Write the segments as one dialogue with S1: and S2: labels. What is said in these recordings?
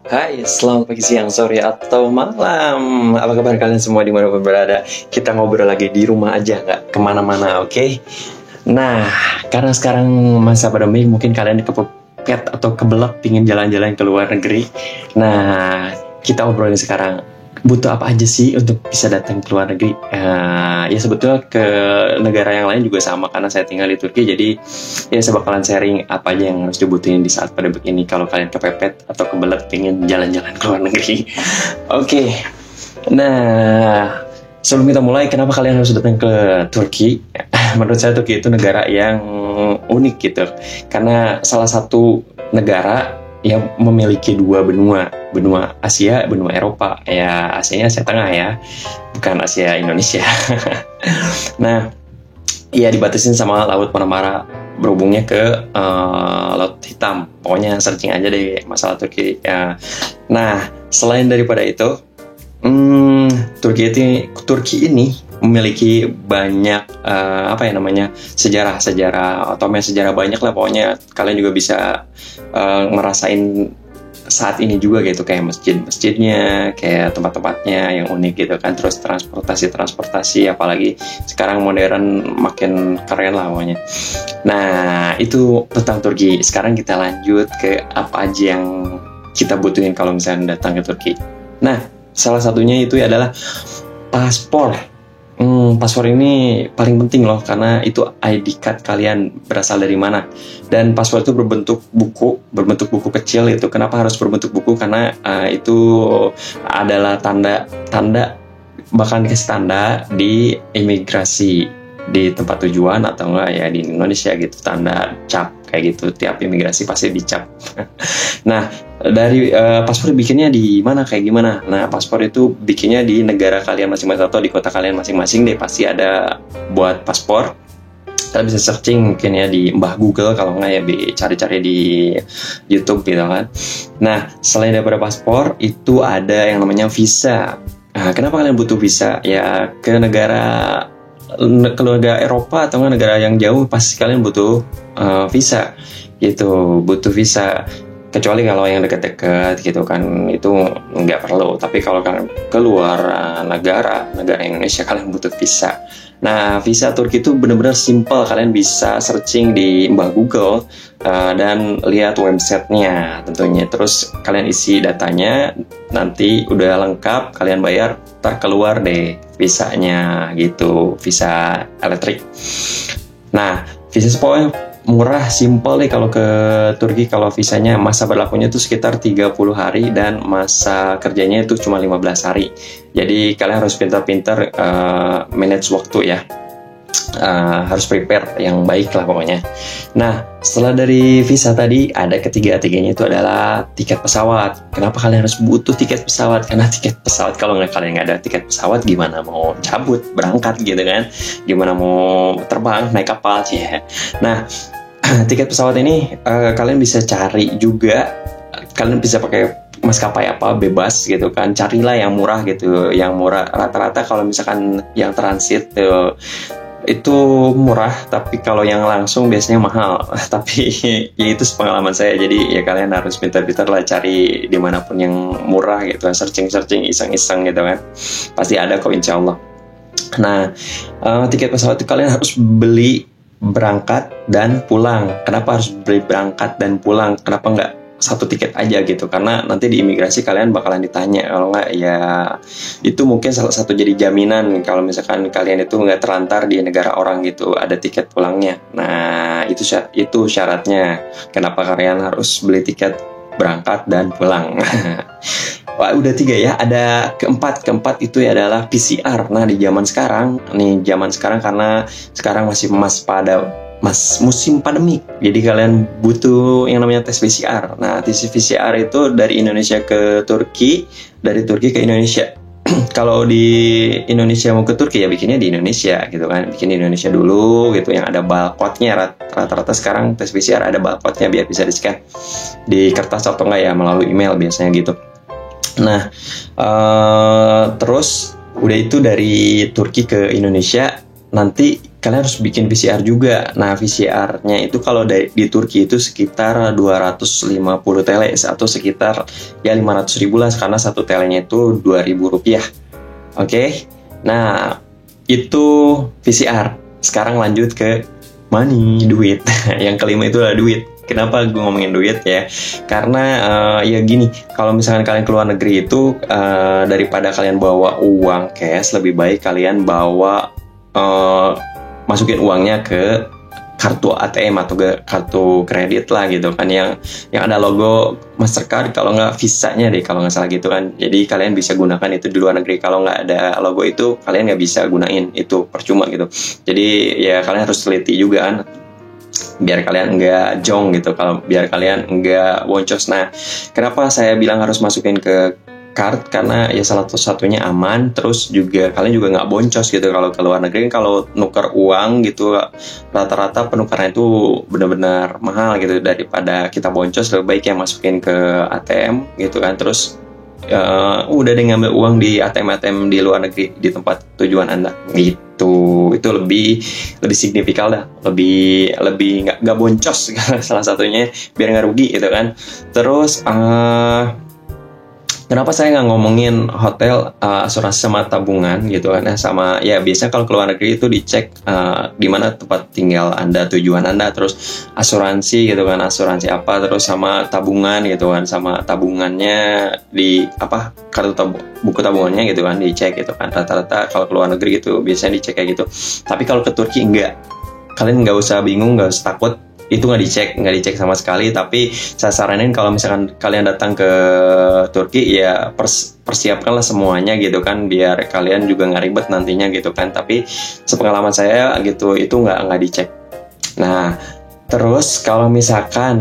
S1: Hai, selamat pagi, siang, sore, atau malam. Apa kabar kalian semua dimanapun berada? Kita ngobrol lagi di rumah aja, nggak kemana-mana, oke? Nah, karena sekarang masa pandemi, mungkin kalian kepepet atau kebelet pingin jalan-jalan ke luar negeri. Nah, kita obrolin sekarang. Butuh apa aja sih untuk bisa datang ke luar negeri? Ya sebetulnya ke negara yang lain juga sama, karena saya tinggal di Turki. Jadi ya saya bakalan sharing apa aja yang harus dibutuhin di saat pandemi ini kalau kalian kepepet atau kebelet pengen jalan-jalan ke luar negeri. Oke. Nah, sebelum kita mulai, kenapa kalian harus datang ke Turki? Menurut saya Turki itu negara yang unik gitu, karena salah satu negara yang memiliki dua benua Asia, benua Eropa. Ya, Asia Tengah ya, bukan Asia Indonesia. Nah, ya dibatasin sama Laut Marmara, berhubungnya ke Laut Hitam. Pokoknya searching aja deh masalah Turki ya. Nah, selain daripada itu, Turki ini memiliki banyak sejarah sejarah banyak lah. Pokoknya kalian juga bisa ngerasain saat ini juga gitu, kayak masjidnya, kayak tempat-tempatnya yang unik gitu kan. Terus transportasi, apalagi sekarang modern, makin keren lah pokoknya. Nah, itu tentang Turki. Sekarang kita lanjut ke apa aja yang kita butuhin kalau misalnya datang ke Turki. Nah, salah satunya itu adalah paspor. Paspor ini paling penting loh, karena itu ID card kalian berasal dari mana. Dan paspor itu berbentuk buku kecil itu. Kenapa harus berbentuk buku? Karena itu adalah tanda bakal dikasih tanda di imigrasi di tempat tujuan, atau enggak ya di Indonesia gitu, tanda cap kayak gitu. Tiap imigrasi pasti dicap. Nah, dari paspor bikinnya di mana, kayak gimana? Nah, paspor itu bikinnya di negara kalian masing-masing atau di kota kalian masing-masing deh, pasti ada buat paspor. Kalian bisa searching mungkin ya di Mbah Google, kalau nggak ya cari-cari di YouTube gitu kan. Nah, selain daripada paspor, itu ada yang namanya visa. Nah, kenapa kalian butuh visa? Ya ke negara Eropa atau negara yang jauh, pasti kalian butuh visa gitu, butuh visa. Kecuali kalau yang dekat-dekat gitu kan, itu nggak perlu. Tapi kalau kalian keluar negara Indonesia, kalian butuh visa. Nah, visa Turki itu benar-benar simple. Kalian bisa searching di Mbah Google dan lihat websitenya tentunya. Terus kalian isi datanya, nanti udah lengkap, kalian bayar, keluar deh visanya gitu, visa elektrik. Nah, visa pokoknya murah, simple deh kalau ke Turki. Kalau visanya masa berlakunya itu sekitar 30 hari dan masa kerjanya itu cuma 15 hari. Jadi kalian harus pintar-pintar manage waktu ya. Harus prepare yang baik lah pokoknya. Nah, setelah dari visa tadi, ada ketiga-tiganya itu adalah tiket pesawat. Kenapa kalian harus butuh tiket pesawat? Karena tiket pesawat, kalau kalian nggak ada tiket pesawat, gimana mau cabut berangkat gitu kan? Gimana mau terbang naik kapal sih? Nah, tiket pesawat ini kalian bisa cari juga. Kalian bisa pakai maskapai apa, bebas gitu kan. Carilah yang murah gitu, yang murah. Rata-rata kalau misalkan yang transit itu murah, tapi kalau yang langsung biasanya mahal. Tapi ya itu pengalaman saya, jadi ya kalian harus pintar-pintar lah cari dimanapun yang murah gitu, searching iseng-iseng gitu kan, pasti ada kok insya Allah. Nah, tiket pesawat itu kalian harus beli berangkat dan pulang. Kenapa harus beli berangkat dan pulang? Kenapa nggak satu tiket aja gitu? Karena nanti di imigrasi kalian bakalan ditanya. Kalau nggak ya itu mungkin salah satu jadi jaminan kalau misalkan kalian itu nggak terlantar di negara orang gitu, ada tiket pulangnya. Nah, itu syaratnya kenapa kalian harus beli tiket berangkat dan pulang. Wah, udah 3 ya. Ada keempat itu adalah PCR. Nah, di zaman sekarang karena sekarang masih musim pandemi, jadi kalian butuh yang namanya tes PCR. Nah, tes PCR itu dari Indonesia ke Turki, dari Turki ke Indonesia. Kalau di Indonesia mau ke Turki ya bikinnya di Indonesia gitu kan, bikin di Indonesia dulu gitu, yang ada barcode-nya. Rata-rata sekarang tes PCR ada barcode-nya biar bisa di-scan di kertas atau enggak ya melalui email biasanya gitu. Nah, terus udah itu dari Turki ke Indonesia, nanti kalian harus bikin VCR juga. Nah, VCR-nya itu kalau di Turki itu sekitar 250 tele atau sekitar ya 500 ribu lah, karena satu telenya itu 2.000 rupiah. Oke. Nah, itu VCR. Sekarang lanjut ke money, duit. Yang kelima itu adalah duit. Kenapa gue ngomongin duit ya? Karena ya gini, kalau misalkan kalian keluar negeri itu daripada kalian bawa uang cash, lebih baik kalian bawa masukin uangnya ke kartu ATM atau ke kartu kredit lah gitu kan, yang ada logo Mastercard, kalau nggak Visa-nya deh kalau nggak salah gitu kan. Jadi kalian bisa gunakan itu di luar negeri. Kalau nggak ada logo itu kalian nggak bisa gunain, itu percuma gitu. Jadi ya kalian harus teliti juga kan, biar kalian nggak jong gitu, kalau biar kalian nggak boncos. Nah, kenapa saya bilang harus masukin ke card? Karena ya salah satunya aman, terus juga kalian juga nggak boncos gitu. Kalau ke luar negeri, kalau nuker uang gitu rata-rata penukarannya itu benar-benar mahal gitu, daripada kita boncos lebih baik ya masukin ke ATM gitu kan. Terus udah deh ngambil uang di ATM di luar negeri di tempat tujuan Anda gitu. Itu lebih signifikan lah, lebih nggak boncos salah satunya, biar nggak rugi gitu kan. Terus kenapa saya nggak ngomongin hotel, asuransi sama tabungan gitu kan? Sama ya biasanya kalau ke luar negeri itu dicek di mana tempat tinggal Anda, tujuan Anda, terus asuransi gitu kan, asuransi apa, terus sama tabungan gitu kan, sama tabungannya di apa, buku tabungannya gitu kan dicek gitu kan. Rata-rata kalau ke luar negeri gitu biasanya dicek kayak gitu. Tapi kalau ke Turki enggak. Kalian nggak usah bingung, nggak usah takut. Itu nggak dicek sama sekali. Tapi saya saranin kalau misalkan kalian datang ke Turki ya persiapkanlah semuanya gitu kan, biar kalian juga nggak ribet nantinya gitu kan. Tapi sepengalaman saya gitu, itu nggak dicek. Nah, terus kalau misalkan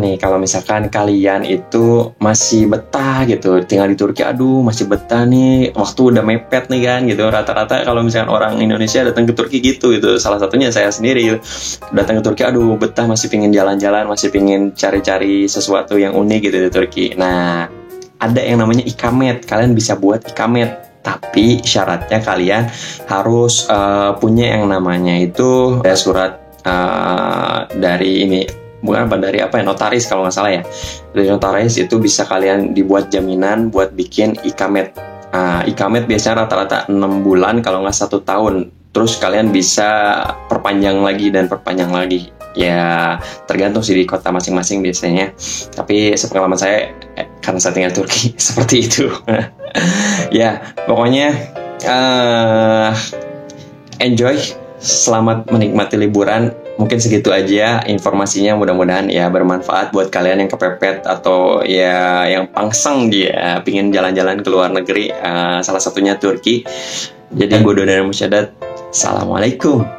S1: kalian itu masih betah gitu tinggal di Turki, aduh masih betah nih, waktu udah mepet nih kan gitu. Rata-rata kalau misalkan orang Indonesia datang ke Turki gitu, salah satunya saya sendiri gitu. Datang ke Turki, aduh betah, masih pingin jalan-jalan, masih pingin cari-cari sesuatu yang unik gitu di Turki. Nah, ada yang namanya ikamet. Kalian bisa buat ikamet, tapi syaratnya kalian harus punya yang namanya itu surat dari ini, bukan apa, dari apa ya, notaris kalau nggak salah ya. Dari notaris itu bisa kalian dibuat jaminan buat bikin ikamet. Ikamet biasanya rata-rata 6 bulan kalau nggak 1 tahun. Terus kalian bisa perpanjang lagi dan perpanjang lagi. Ya tergantung sih di kota masing-masing biasanya. Tapi sepengalaman saya karena saya tinggal Turki seperti itu. Ya pokoknya enjoy. Selamat menikmati liburan. Mungkin segitu aja informasinya, mudah-mudahan ya bermanfaat buat kalian yang kepepet atau ya yang pangseng dia pingin jalan-jalan ke luar negeri, salah satunya Turki. Jadi gue Dodana Musyadat. Assalamualaikum.